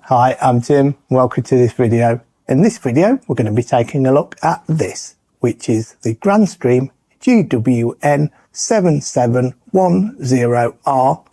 Hi, I'm Tim. Welcome to this video. In this video, we're going to be taking a look at this, which is the Grandstream GWN7710R,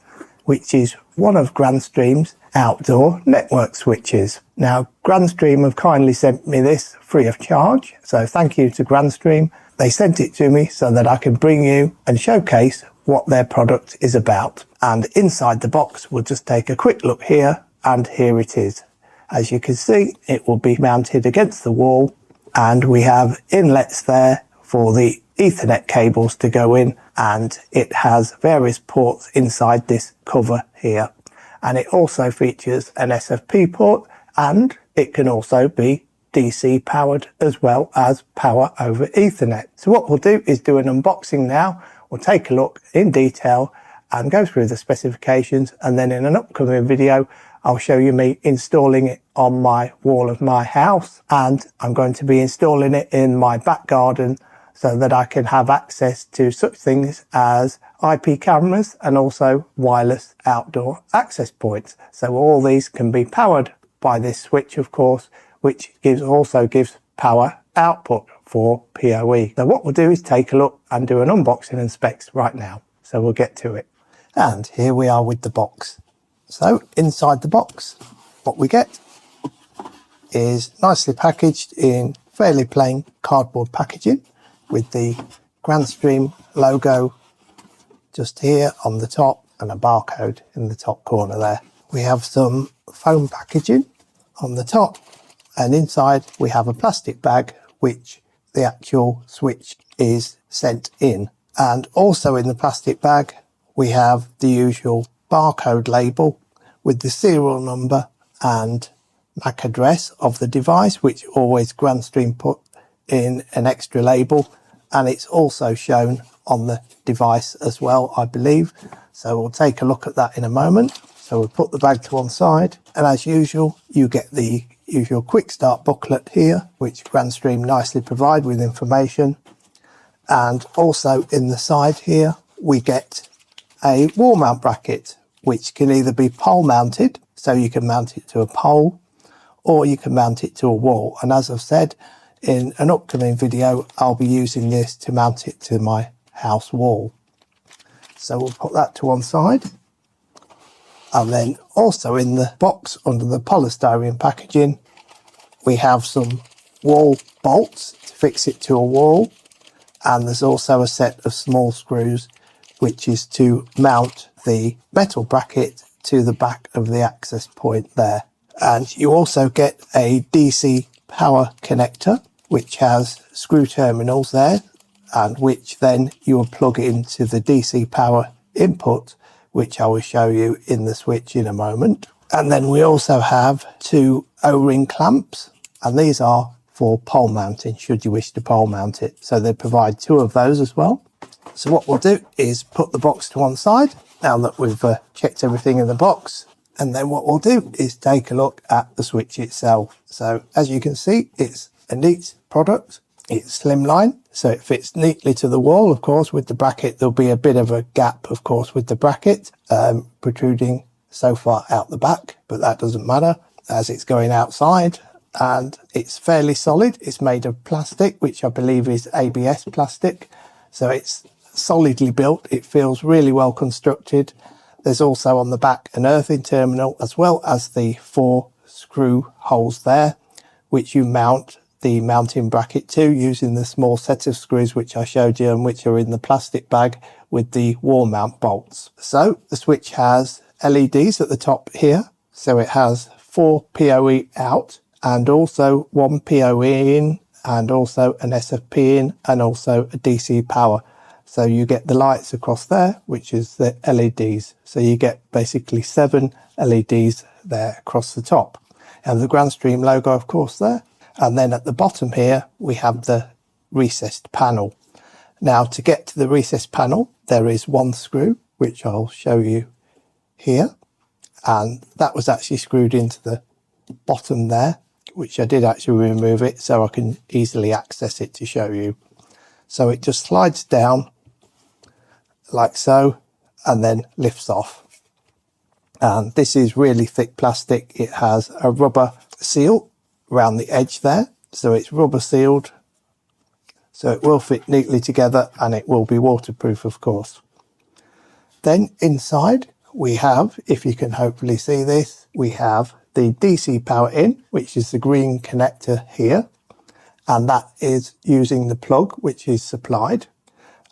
which is one of Grandstream's outdoor network switches. Now, Grandstream have kindly sent me this free of charge, so thank you to Grandstream. They sent it to me so that I can bring you and showcase what their product is about. And inside the box, we'll just take a quick look here. And here it is. As you can see, it will be mounted against the wall, and we have inlets there for the Ethernet cables to go in, and it has various ports inside this cover here. And it also features an SFP port, and it can also be DC powered as well as power over Ethernet. So what we'll do is do an unboxing now. We'll take a look in detail and go through the specifications, and then in an upcoming video I'll show you me installing it on my wall of my house, and I'm going to be installing it in my back garden so that I can have access to such things as IP cameras and also wireless outdoor access points. So all these can be powered by this switch, of course, which also gives power output for PoE. So what we'll do is take a look and do an unboxing and specs right now. So we'll get to it. And here we are with the box. So inside the box, what we get is nicely packaged in fairly plain cardboard packaging with the Grandstream logo just here on the top and a barcode in the top corner there. We have some foam packaging on the top, and inside we have a plastic bag which the actual switch is sent in. And also in the plastic bag we have the usual barcode label with the serial number and MAC address of the device, which always Grandstream put in an extra label, and it's also shown on the device as well, I believe. So we'll take a look at that in a moment. So we'll put the bag to one side, and as usual you get the usual quick start booklet here, which Grandstream nicely provide with information. And also in the side here we get a wall mount bracket, which can either be pole mounted, so you can mount it to a pole, or you can mount it to a wall. And as I've said, in an upcoming video I'll be using this to mount it to my house wall. So we'll put that to one side. And then also in the box under the polystyrene packaging we have some wall bolts to fix it to a wall, and there's also a set of small screws which is to mount the metal bracket to the back of the access point there. And you also get a DC power connector which has screw terminals there, and which then you will plug into the DC power input, which I will show you in the switch in a moment. And then we also have two O-ring clamps, and these are for pole mounting should you wish to pole mount it. So they provide two of those as well. So what we'll do is put the box to one side now that we've checked everything in the box, and then what we'll do is take a look at the switch itself. So as you can see, it's a neat product. It's slimline, so it fits neatly to the wall. Of course, with the bracket there'll be a bit of a gap, of course, with the bracket protruding so far out the back, but that doesn't matter as it's going outside. And it's fairly solid. It's made of plastic, which I believe is ABS plastic, so it's solidly built. It feels really well constructed. There's also on the back an earthing terminal, as well as the 4 screw holes there, which you mount the mounting bracket to using the small set of screws which I showed you and which are in the plastic bag with the wall mount bolts. So the switch has LEDs at the top here, so it has 4 PoE out and also 1 PoE in, and also an SFP in, and also a DC power. So you get the lights across there, which is the LEDs. So you get basically 7 LEDs there across the top. And the Grandstream logo, of course, there. And then at the bottom here, we have the recessed panel. Now to get to the recessed panel, there is 1 screw, which I'll show you here. And that was actually screwed into the bottom there, which I did actually remove it so I can easily access it to show you. So it just slides down like so and then lifts off. And this is really thick plastic. It has a rubber seal around the edge there, so it's rubber sealed, so it will fit neatly together and it will be waterproof, of course. Then inside we have, if you can hopefully see this, we have the DC power in, which is the green connector here, and that is using the plug which is supplied.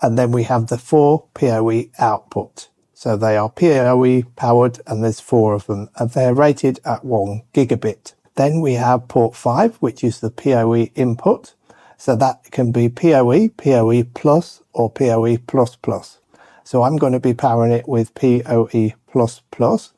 And then we have the 4 PoE output. So they are PoE powered and there's 4 of them, and they're rated at 1 gigabit. Then we have port 5, which is the PoE input. So that can be PoE, PoE plus or PoE plus plus. So I'm going to be powering it with PoE plus plus.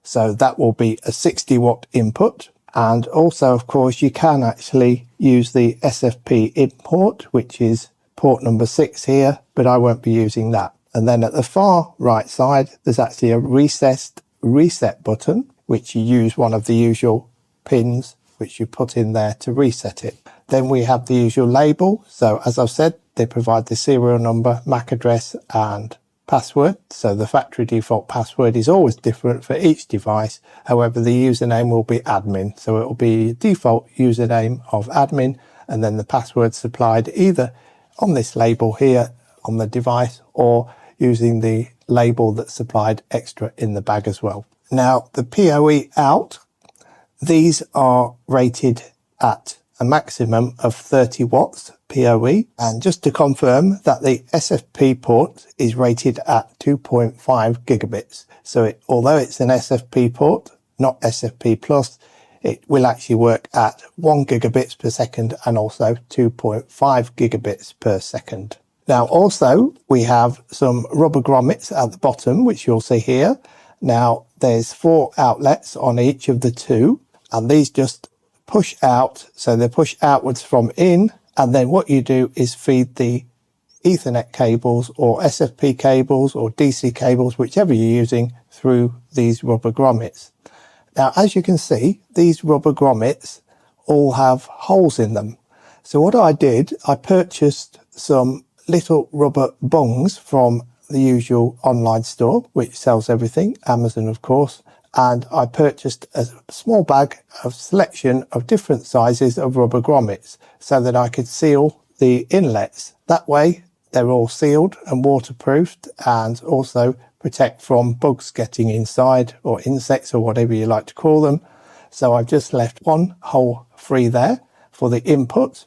So that will be a 60 watt input. And also, of course, you can actually use the SFP import, which is port number 6 here, but I won't be using that. And then at the far right side, there's actually a recessed reset button, which you use one of the usual pins, which you put in there to reset it. Then we have the usual label. So as I've said, they provide the serial number, MAC address and password. So the factory default password is always different for each device. However, the username will be admin. So it will be default username of admin, and then the password supplied either on this label here on the device or using the label that's supplied extra in the bag as well. Now the PoE out, these are rated at a maximum of 30 watts PoE, and just to confirm that the SFP port is rated at 2.5 gigabits. So although it's an SFP port, not SFP plus, it will actually work at 1 gigabits per second and also 2.5 gigabits per second. Now also we have some rubber grommets at the bottom, which you'll see here. Now there's 4 outlets on each of the 2, and these just push out, so they push outwards from in, and then what you do is feed the Ethernet cables or SFP cables or DC cables, whichever you're using, through these rubber grommets. Now as you can see, these rubber grommets all have holes in them. So what I did, I purchased some little rubber bungs from the usual online store which sells everything, Amazon of course, and I purchased a small bag of selection of different sizes of rubber grommets so that I could seal the inlets. That way they're all sealed and waterproofed, and also protect from bugs getting inside, or insects, or whatever you like to call them. So I've just left 1 hole free there for the input.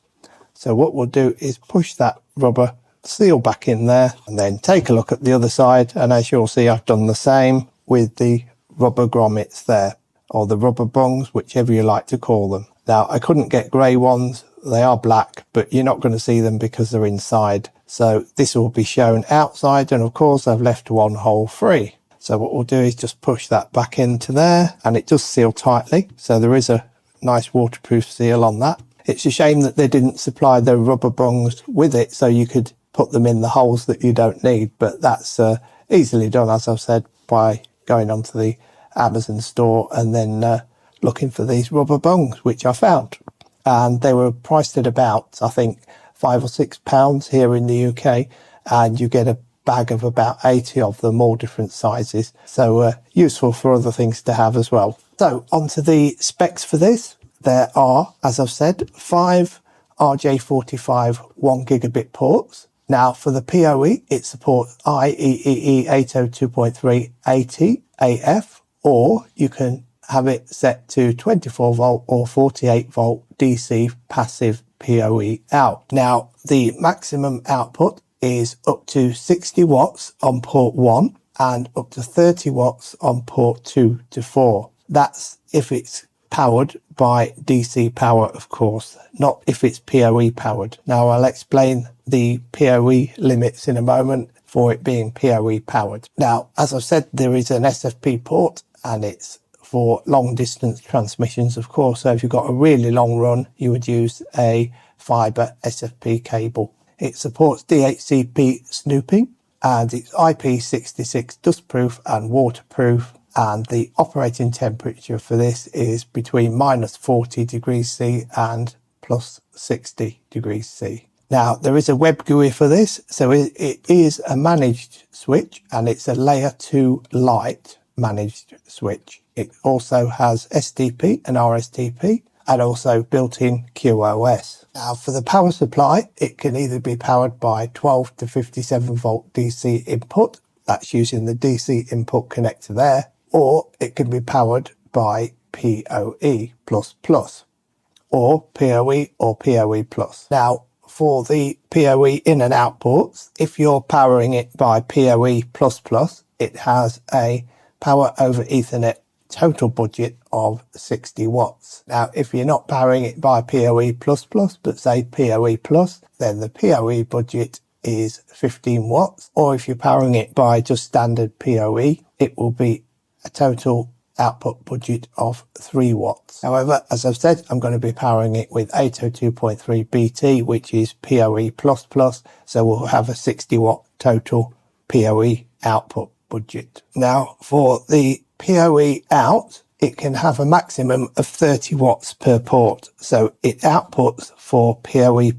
So what we'll do is push that rubber seal back in there and then take a look at the other side, and as you'll see, I've done the same with the rubber grommets there, or the rubber bungs, whichever you like to call them. Now I couldn't get grey ones, they are black, but you're not going to see them because they're inside. So this will be shown outside, and of course I've left 1 hole free. So what we'll do is just push that back into there, and it does seal tightly, so there is a nice waterproof seal on that. It's a shame that they didn't supply the rubber bungs with it so you could put them in the holes that you don't need, but that's easily done, as I've said, by going onto the Amazon store and then looking for these rubber bungs, which I found. And they were priced at about, I think, £5 or £6 here in the UK, and you get a bag of about 80 of them, all different sizes. So useful for other things to have as well. So onto the specs for this. There are, as I've said, 5 RJ45 1 gigabit ports. Now for the PoE, it supports IEEE 802.3 80 AF, or you can have it set to 24 volt or 48 volt DC passive PoE out. Now the maximum output is up to 60 watts on port 1 and up to 30 watts on port 2 to 4. That's if it's powered by DC power, of course, not if it's PoE powered. Now I'll explain the PoE limits in a moment for it being PoE powered. Now, as I've said, there is an SFP port, and it's for long distance transmissions, of course. So if you've got a really long run, you would use a fiber SFP cable. It supports DHCP snooping, and it's IP66 dustproof and waterproof. And the operating temperature for this is between -40 degrees C and +60 degrees C. Now there is a web GUI for this, so it is a managed switch, and it's a layer 2 Lite managed switch. It also has SDP and RSTP and also built-in QoS. Now for the power supply, it can either be powered by 12 to 57 volt DC input, that's using the DC input connector there, or it can be powered by PoE++, or PoE or PoE+. Now for the PoE in and out ports, if you're powering it by PoE++, it has a power over Ethernet total budget of 60 watts. Now if you're not powering it by PoE++, but say PoE+, then the PoE budget is 15 watts, or if you're powering it by just standard PoE, it will be a total output budget of 3 watts. However, as I've said, I'm going to be powering it with 802.3 BT, which is PoE++, so we'll have a 60 watt total PoE output budget. Now for the PoE out, it can have a maximum of 30 watts per port, so it outputs for PoE+.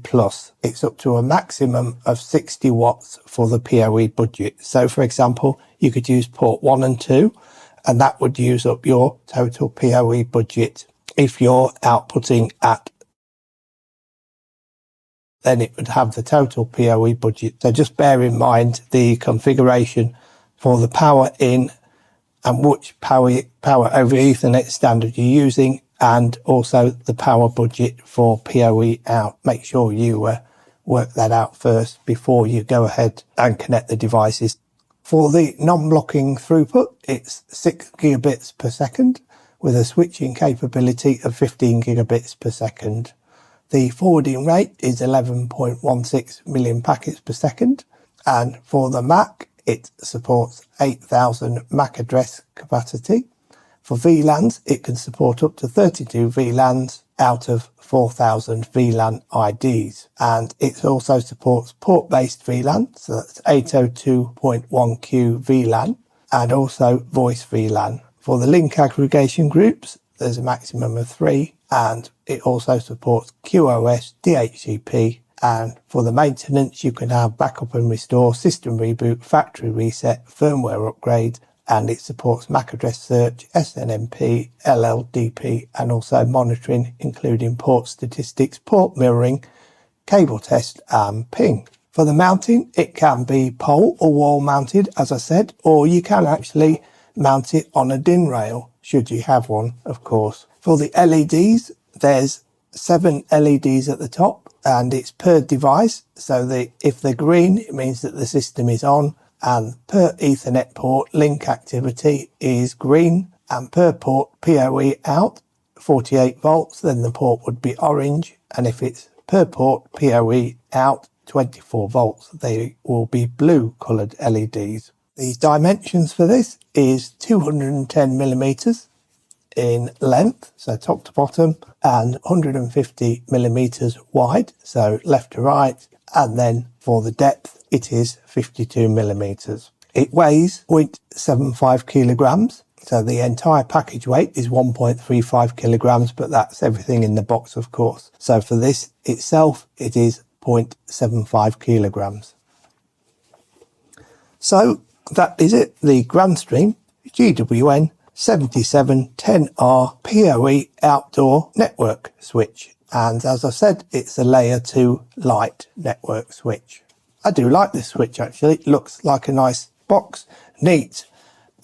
It's up to a maximum of 60 watts for the PoE budget. So for example, you could use port 1 and 2, and that would use up your total PoE budget. If you're outputting at, then it would have the total PoE budget. So just bear in mind the configuration for the power in and which power over Ethernet standard you're using, and also the power budget for PoE out. Make sure you work that out first before you go ahead and connect the devices. For the non-blocking throughput, it's 6 gigabits per second with a switching capability of 15 gigabits per second. The forwarding rate is 11.16 million packets per second, and for the MAC, it supports 8,000 MAC address capacity. For VLANs, it can support up to 32 VLANs out of 4,000 VLAN IDs. And it also supports port-based VLAN, so that's 802.1Q VLAN, and also voice VLAN. For the link aggregation groups, there's a maximum of 3, and it also supports QoS, DHCP, and for the maintenance, you can have backup and restore, system reboot, factory reset, firmware upgrade, and it supports MAC address search, SNMP, LLDP, and also monitoring, including port statistics, port mirroring, cable test, and ping. For the mounting, it can be pole or wall mounted, as I said, or you can actually mount it on a DIN rail, should you have one, of course. For the LEDs, there's 7 LEDs at the top, and it's per device, so if they're green, it means that the system is on, and per Ethernet port, link activity is green, and per port PoE out, 48 volts, then the port would be orange, and if it's per port PoE out, 24 volts, they will be blue coloured LEDs. The dimensions for this is 210 millimeters in length, so top to bottom, and 150 millimeters wide, so left to right, and then for the depth it is 52 millimeters. It weighs 0.75 kilograms, so the entire package weight is 1.35 kilograms, but that's everything in the box, of course. So for this itself, it is 0.75 kilograms. So that is it, the Grandstream GWN7710R PoE outdoor network switch. And as I said, it's a layer 2 Lite Network Switch. I do like this switch actually. It looks like a nice box, neat,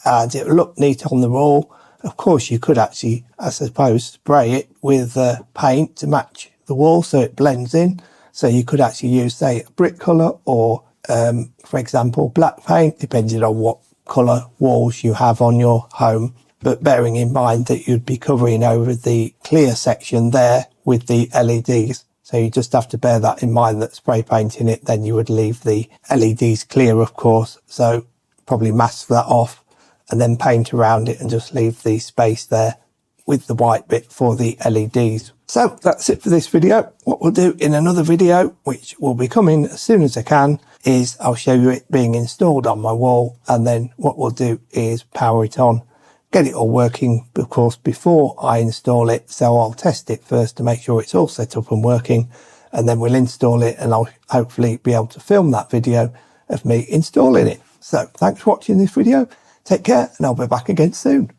and it will look neat on the wall. Of course you could actually, I suppose, spray it with paint to match the wall so it blends in. So you could actually use, say, a brick colour or, for example, black paint, depending on what colour walls you have on your home. But bearing in mind that you'd be covering over the clear section there with the LEDs. So you just have to bear that in mind, that spray painting it, then you would leave the LEDs clear, of course. So probably mask that off and then paint around it and just leave the space there with the white bit for the LEDs. So that's it for this video. What we'll do in another video, which will be coming as soon as I can, is I'll show you it being installed on my wall, and then what we'll do is power it on, get it all working, of course, before I install it. So I'll test it first to make sure it's all set up and working, and then we'll install it, and I'll hopefully be able to film that video of me installing it. So thanks for watching this video. Take care, and I'll be back again soon.